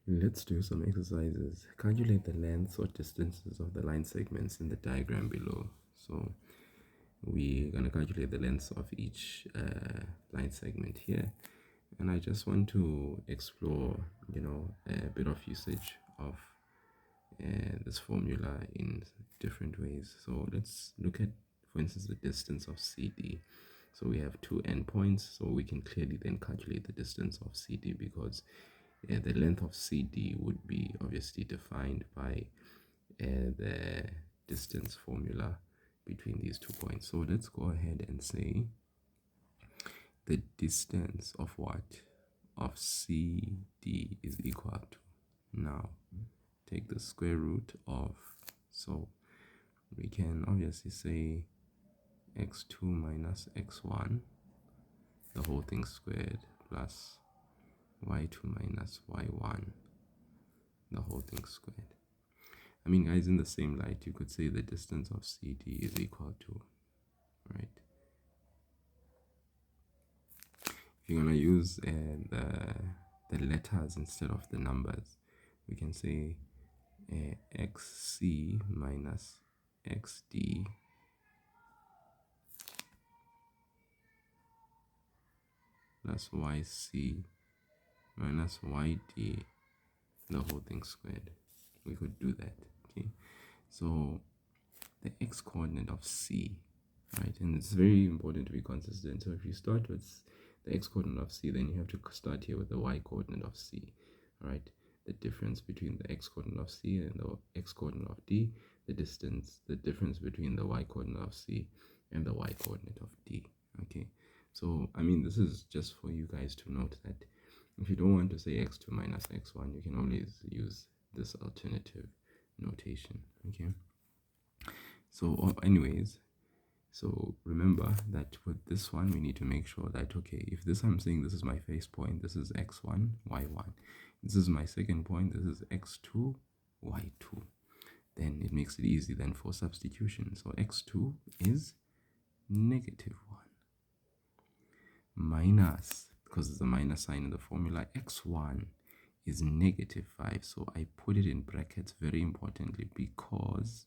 Let's do some exercises. Calculate the lengths or distances of the line segments in the diagram below. So we're going to calculate the lengths of each line segment here. And I just want to explore, a bit of usage of this formula in different ways. So let's look at, for instance, the distance of CD. So we have two endpoints, so we can clearly then calculate the distance of CD because the length of CD would be obviously defined by the distance formula between these 2 points. So let's go ahead and say the distance of what? Of CD is equal to, now take the square root of, so we can obviously say x2 minus x1, the whole thing squared, plus y2 minus y1, the whole thing squared. I mean, guys, in the same light, you could say the distance of CD is equal to, right? If you're going to use the letters instead of the numbers, we can say xc minus xd plus yc minus yd, the whole thing squared. We could do that, okay? So the x coordinate of c, right? And it's very important to be consistent. So if you start with the x coordinate of c, then you have to start here with the y coordinate of c, right? The difference between the x coordinate of c and the x coordinate of d, the difference between the y coordinate of c and the y coordinate of d, okay? So I mean, this is just for you guys to note that if you don't want to say x2 minus x1, you can always use this alternative notation, okay? So anyways, so remember that with this one, we need to make sure that, okay, if this, I'm saying this is my face point, this is x1, y1. This is my second point, this is x2, y2. Then it makes it easy then for substitution. So x2 is negative 1 minus, because there's a minus sign in the formula, x1 is negative 5. So I put it in brackets very importantly because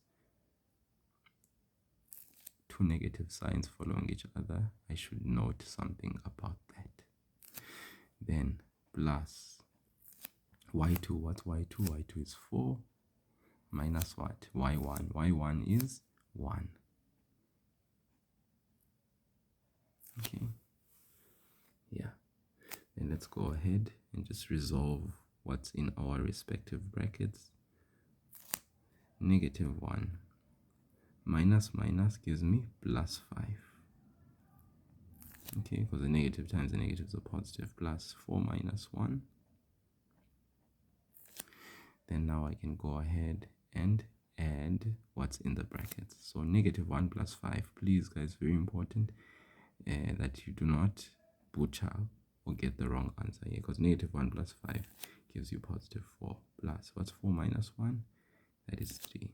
two negative signs following each other, I should note something about that. Then plus y2, what's y2? y2 is 4 minus what? y1. y1 is 1. Okay. Yeah. Then let's go ahead and just resolve what's in our respective brackets. Negative 1 minus minus gives me plus 5. Okay, because the negative times the negative is a positive, plus 4 minus 1. Then now I can go ahead and add what's in the brackets. So negative 1 plus 5. Please, guys, very important that you do not butcher or get the wrong answer here, because negative 1 plus 5 gives you positive 4 plus, what's 4 minus 1? That is 3.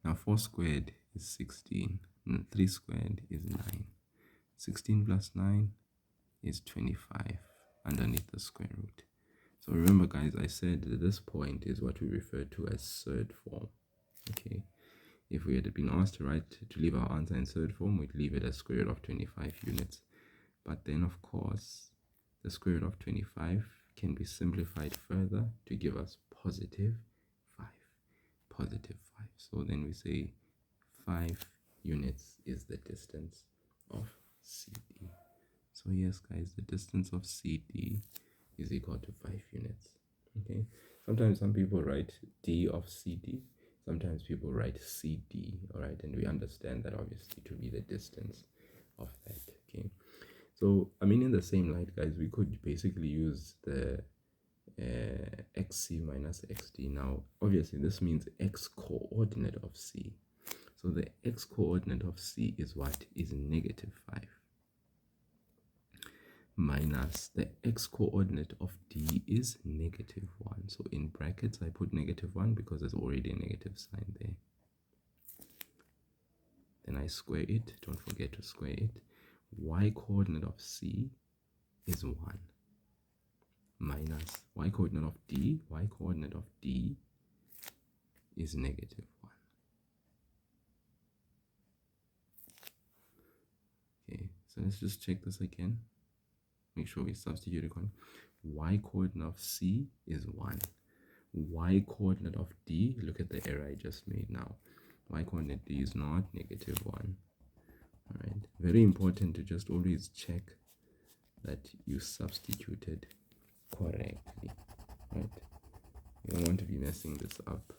Now 4 squared is 16. 3 squared is 9. 16 plus 9 is 25 underneath the square root. So remember, guys, I said that this point is what we refer to as third form. Okay, if we had been asked to leave our answer in third form, we'd leave it as square root of 25 units. But then, of course, the square root of 25 can be simplified further to give us positive 5. Positive 5. So then we say 5 units is the distance of CD. So yes, guys, the distance of CD is equal to 5 units. Okay, sometimes some people write D of CD, sometimes people write CD, all right, and we understand that obviously to be the distance of that. Okay, so I mean, in the same light, guys, we could basically use the xc minus xd. Now obviously this means x coordinate of c, so the x coordinate of c is what? Is negative 5 minus the x coordinate of d is negative 1. So in brackets I put negative 1 because there's already a negative sign there. Then I square it, don't forget to square it. Y coordinate of c is 1. minus y coordinate of D. Y coordinate of D is negative 1. Okay, so let's just check this again. Make sure we substitute it. Y coordinate of C is 1. Y coordinate of D, look at the error I just made now. Y coordinate D is not negative 1. All right, very important to just always check that you substituted correctly, right? You don't want to be messing this up.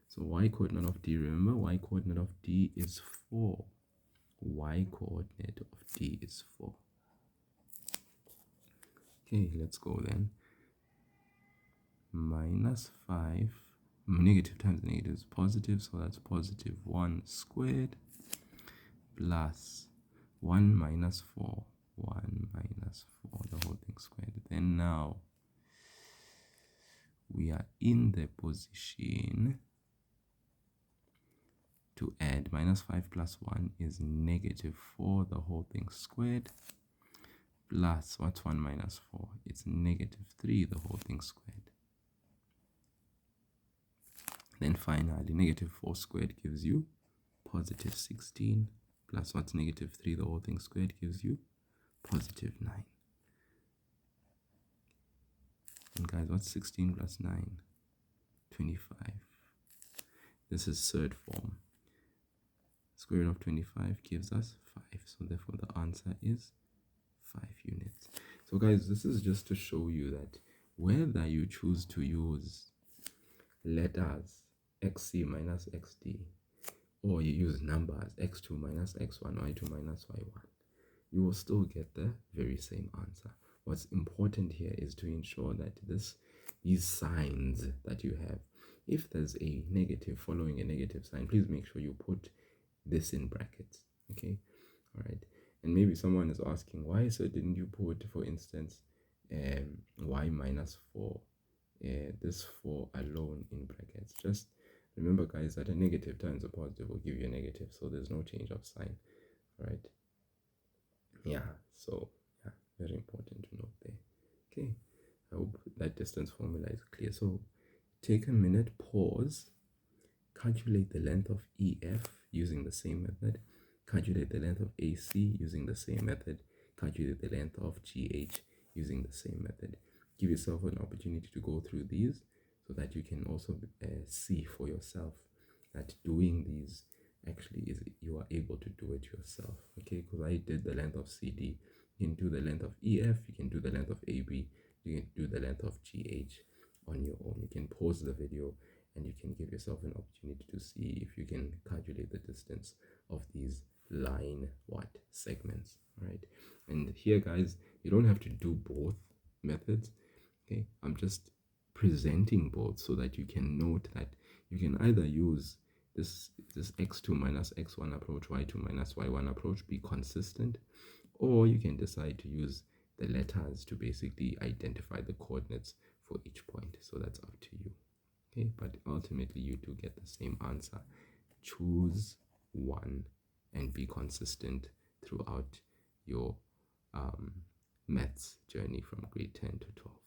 So y coordinate of D, remember, y coordinate of D is 4. Y coordinate of D is 4. Okay, let's go then. Minus 5, negative times negative is positive, so that's positive 1 squared plus 1 minus 4. 1 minus 4, the whole thing squared. Then now we are in the position to add. Minus 5 plus 1 is negative 4, the whole thing squared, plus, what's 1 minus 4? It's negative 3, the whole thing squared. Then finally, negative 4 squared gives you positive 16, plus what's negative 3, the whole thing squared, gives you positive 9. And guys, what's 16 plus 9? 25. This is third form. Square root of 25 gives us 5. So therefore the answer is 5 units. So guys, this is just to show you that whether you choose to use letters xc minus xd, or you use numbers x2 minus x1, y2 minus y1, you will still get the very same answer. What's important here is to ensure that these signs that you have, if there's a negative following a negative sign, please make sure you put this in brackets. Okay, all right. And maybe someone is asking, why so didn't you put, for instance, y minus 4, this 4 alone in brackets? Just remember, guys, that a negative times a positive will give you a negative, so there's no change of sign. All right. Yeah, so yeah, very important to note there. Okay, I hope that distance formula is clear. So take a minute, pause, calculate the length of EF using the same method, calculate the length of AC using the same method, calculate the length of GH using the same method. Give yourself an opportunity to go through these so that you can also see for yourself that doing these actually is, you are able to do it yourself. Okay, because I did the length of CD. You can do the length of EF, you can do the length of AB, you can do the length of GH on your own. You can pause the video and you can give yourself an opportunity to see if you can calculate the distance of these line segments. All right, and here, guys, you don't have to do both methods. Okay, I'm just presenting both so that you can note that you can either use this x2 minus x1 approach, y2 minus y1 approach, be consistent, or you can decide to use the letters to basically identify the coordinates for each point. So that's up to you. Okay, but ultimately you do get the same answer. Choose one and be consistent throughout your maths journey from grade 10 to 12.